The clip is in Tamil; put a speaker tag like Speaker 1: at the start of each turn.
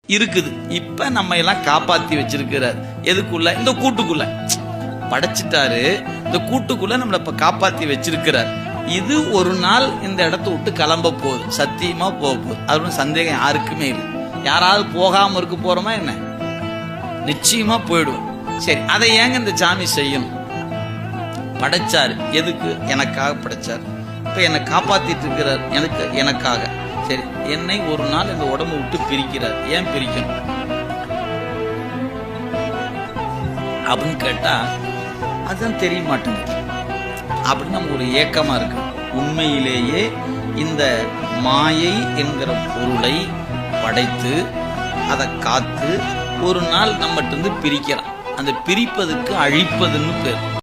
Speaker 1: இருக்குது. இப்ப நம்ம எல்லாம் காப்பாத்தி வச்சிருக்கிறார். எதுக்குள்ள? இந்த கூட்டுக்குள்ள படைச்சிட்டாரு. இந்த கூட்டுக்குள்ள நம்மள இப்ப காப்பாத்தி வச்சிருக்கிறார். இது ஒரு நாள் இந்த இடத்த விட்டு கிளம்ப போகுது, சத்தியமா போக போகுது. அது சந்தேகம் யாருக்குமே இல்லை. யாராவது போகாம இருக்க போறோமா என்ன? நிச்சயமா போயிடுவோம். சரி, அதை ஏங்க இந்த சாமி செய்யணும்? படைச்சாரு. எதுக்கு? எனக்காக படைச்சார். இப்ப என்னை காப்பாத்திட்டு இருக்கிறார், எனக்காக. சரி, என்னை ஒரு நாள் இந்த உடம்பு விட்டு பிரிக்கிறார். ஏன் பிரிக்கணும் அப்படின்னு கேட்டா அதுதான் தெரிய மாட்டேங்குது. அப்படின்னு நம்ம ஒரு ஏக்கமா இருக்கு. உண்மையிலேயே இந்த மாயை என்கிற பொருளை படைத்து அதை காத்து ஒரு நாள் நம்மகிட்ட இருந்து பிரிக்கிறான். அந்த பிரிப்பதுக்கு அழிப்பதுன்னு பேர்.